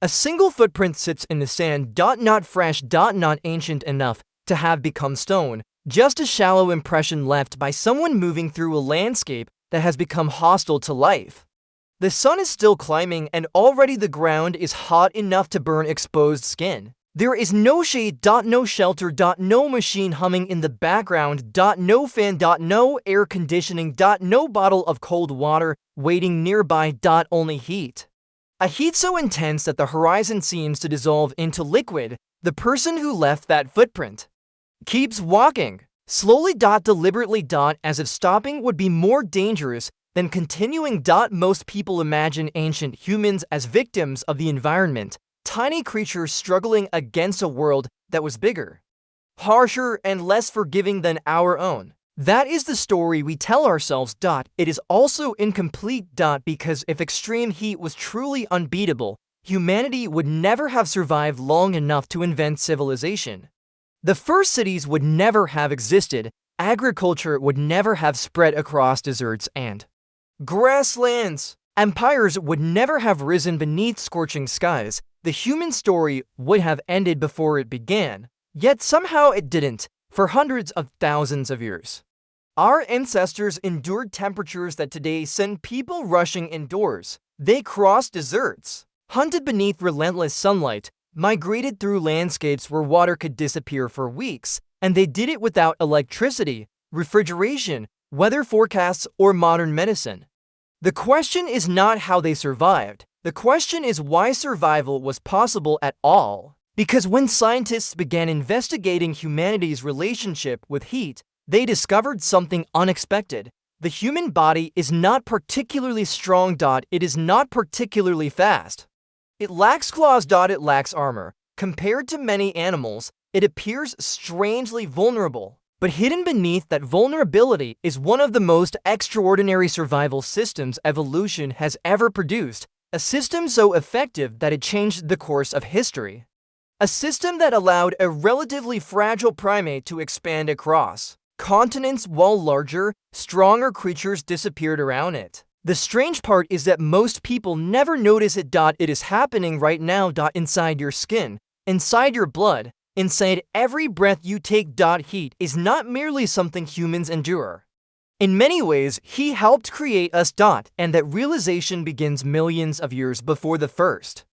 A single footprint sits in the sand, not fresh, not ancient enough to have become stone, just a shallow impression left by someone moving through a landscape that has become hostile to life. The sun is still climbing, and already the ground is hot enough to burn exposed skin. There is no shade, no shelter, no machine humming in the background, no fan, no air conditioning, no bottle of cold water waiting nearby, only heat. A heat so intense that the horizon seems to dissolve into liquid. The person who left that footprint keeps walking, slowly, deliberately, as if stopping would be more dangerous than continuing. Most people imagine ancient humans as victims of the environment, tiny creatures struggling against a world that was bigger, harsher, and less forgiving than our own. That is the story we tell ourselves. It is also incomplete. Because if extreme heat was truly unbeatable, humanity would never have survived long enough to invent civilization. The first cities would never have existed, agriculture would never have spread across deserts and grasslands, empires would never have risen beneath scorching skies. The human story would have ended before it began. Yet somehow it didn't. For hundreds of thousands of years, our ancestors endured temperatures that today send people rushing indoors. They crossed deserts, hunted beneath relentless sunlight, migrated through landscapes where water could disappear for weeks, and they did it without electricity, refrigeration, weather forecasts, or modern medicine. The question is not how they survived. The question is why survival was possible at all. Because when scientists began investigating humanity's relationship with heat, they discovered something unexpected. The human body is not particularly strong. It is not particularly fast. It lacks claws. It lacks armor. Compared to many animals, it appears strangely vulnerable. But hidden beneath that vulnerability is one of the most extraordinary survival systems evolution has ever produced, a system so effective that it changed the course of history. A system that allowed a relatively fragile primate to expand across continents while larger, stronger creatures disappeared around it. The strange part is that most people never notice it. It is happening right now. Inside your skin, inside your blood, inside every breath you take. Heat is not merely something humans endure. In many ways, he helped create us. And that realization begins millions of years before the first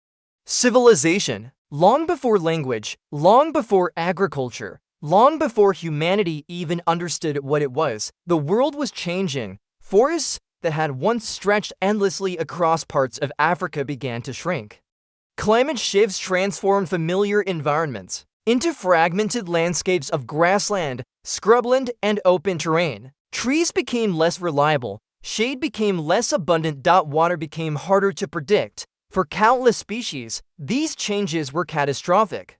civilization. Long before language, long before agriculture, long before humanity even understood what it was, the world was changing. Forests that had once stretched endlessly across parts of Africa began to shrink. Climate shifts transformed familiar environments into fragmented landscapes of grassland, scrubland, and open terrain. Trees became less reliable, shade became less abundant. Water became harder to predict. For countless species, these changes were catastrophic.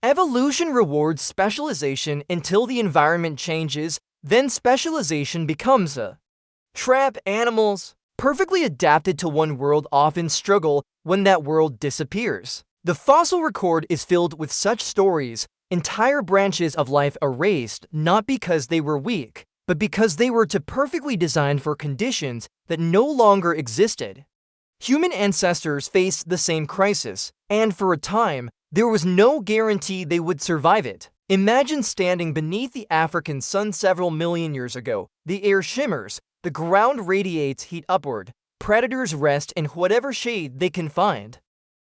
Evolution rewards specialization until the environment changes, then specialization becomes a trap. Animals, perfectly adapted to one world, often struggle when that world disappears. The fossil record is filled with such stories, entire branches of life erased, not because they were weak, but because they were too perfectly designed for conditions that no longer existed. Human ancestors faced the same crisis, and for a time, there was no guarantee they would survive it. Imagine standing beneath the African sun several million years ago. The air shimmers, the ground radiates heat upward, predators rest in whatever shade they can find.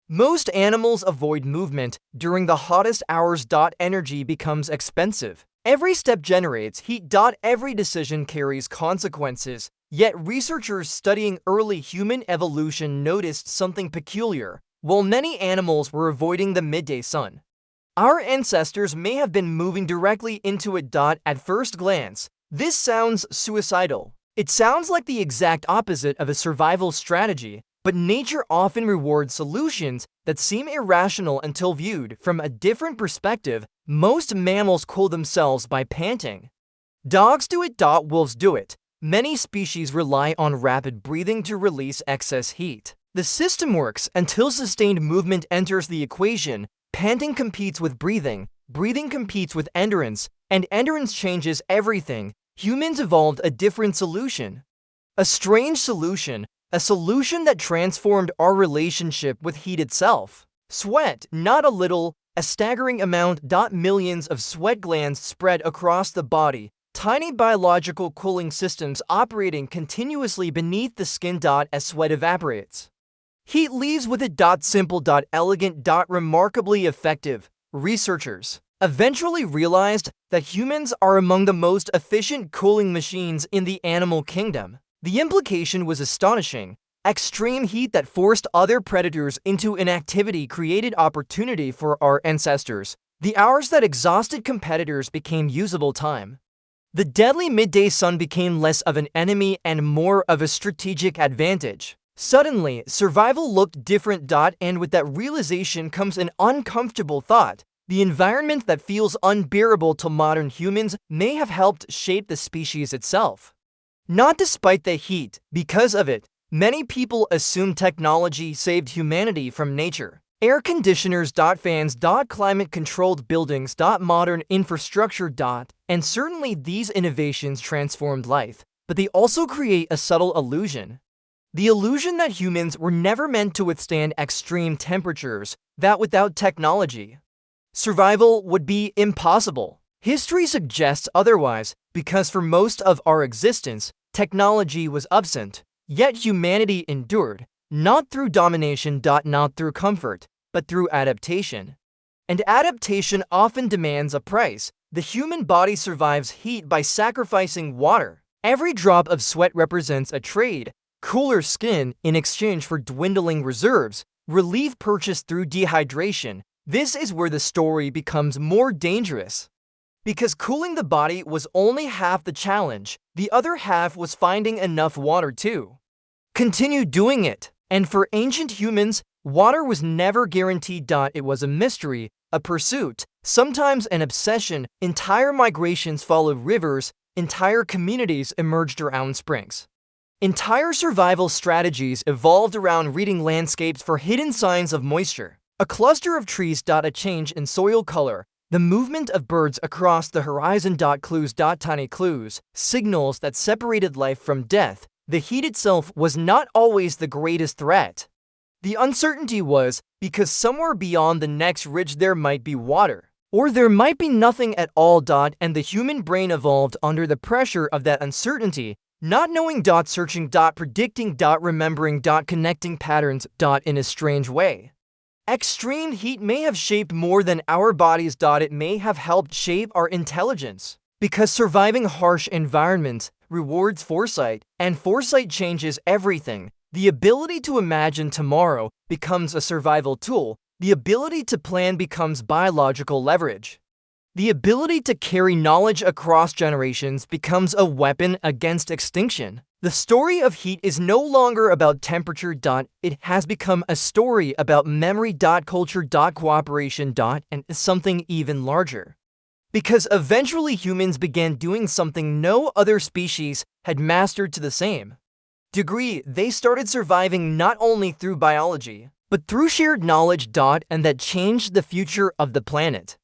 Most animals avoid movement during the hottest hours. Energy becomes expensive. Every step generates heat. Every decision carries consequences. Yet researchers studying early human evolution noticed something peculiar. While many animals were avoiding the midday sun, our ancestors may have been moving directly into it. At first glance, this sounds suicidal. It sounds like the exact opposite of a survival strategy, but nature often rewards solutions that seem irrational until viewed from a different perspective. Most mammals cool themselves by panting. Dogs do it. Wolves do it. Many species rely on rapid breathing to release excess heat. The system works until sustained movement enters the equation. Panting competes with breathing, breathing competes with endurance, and endurance changes everything. Humans evolved a different solution. A strange solution, a solution that transformed our relationship with heat itself. Sweat, not a little, a staggering amount. Millions of sweat glands spread across the body, tiny biological cooling systems operating continuously beneath the skin. As sweat evaporates, heat leaves with it. Simple, elegant, remarkably effective. Researchers eventually realized that humans are among the most efficient cooling machines in the animal kingdom. The implication was astonishing. Extreme heat that forced other predators into inactivity created opportunity for our ancestors. The hours that exhausted competitors became usable time. The deadly midday sun became less of an enemy and more of a strategic advantage. Suddenly, survival looked different. And with that realization comes an uncomfortable thought. The environment that feels unbearable to modern humans may have helped shape the species itself. Not despite the heat, because of it. Many people assume technology saved humanity from nature. Air conditioners, fans, climate-controlled buildings, modern infrastructure, and certainly these innovations transformed life, but they also create a subtle illusion. The illusion that humans were never meant to withstand extreme temperatures, that without technology, survival would be impossible. History suggests otherwise, because for most of our existence, technology was absent. Yet humanity endured, not through domination, not through comfort, but through adaptation. And adaptation often demands a price. The human body survives heat by sacrificing water. Every drop of sweat represents a trade: cooler skin in exchange for dwindling reserves, relief purchased through dehydration. This is where the story becomes more dangerous. Because cooling the body was only half the challenge, the other half was finding enough water to continue doing it. And for ancient humans, water was never guaranteed. It was a mystery, a pursuit, sometimes an obsession. Entire migrations followed rivers, entire communities emerged around springs. Entire survival strategies evolved around reading landscapes for hidden signs of moisture. A cluster of trees. A change in soil color. The movement of birds across the horizon. Clues. Tiny clues, signals that separated life from death. The heat itself was not always the greatest threat. The uncertainty was because somewhere beyond the next ridge there might be water, or there might be nothing at all. And the human brain evolved under the pressure of that uncertainty, not knowing. Searching. Predicting. Remembering. Connecting patterns. In a strange way, extreme heat may have shaped more than our bodies. It may have helped shape our intelligence, because surviving harsh environments rewards foresight, and foresight changes everything. The ability to imagine tomorrow becomes a survival tool. The ability to plan becomes biological leverage. The ability to carry knowledge across generations becomes a weapon against extinction. The story of heat is no longer about temperature. It has become a story about memory. Culture. Cooperation. And something even larger. Because eventually humans began doing something no other species had mastered to the same degree. They started surviving not only through biology, but through shared knowledge. And that changed the future of the planet.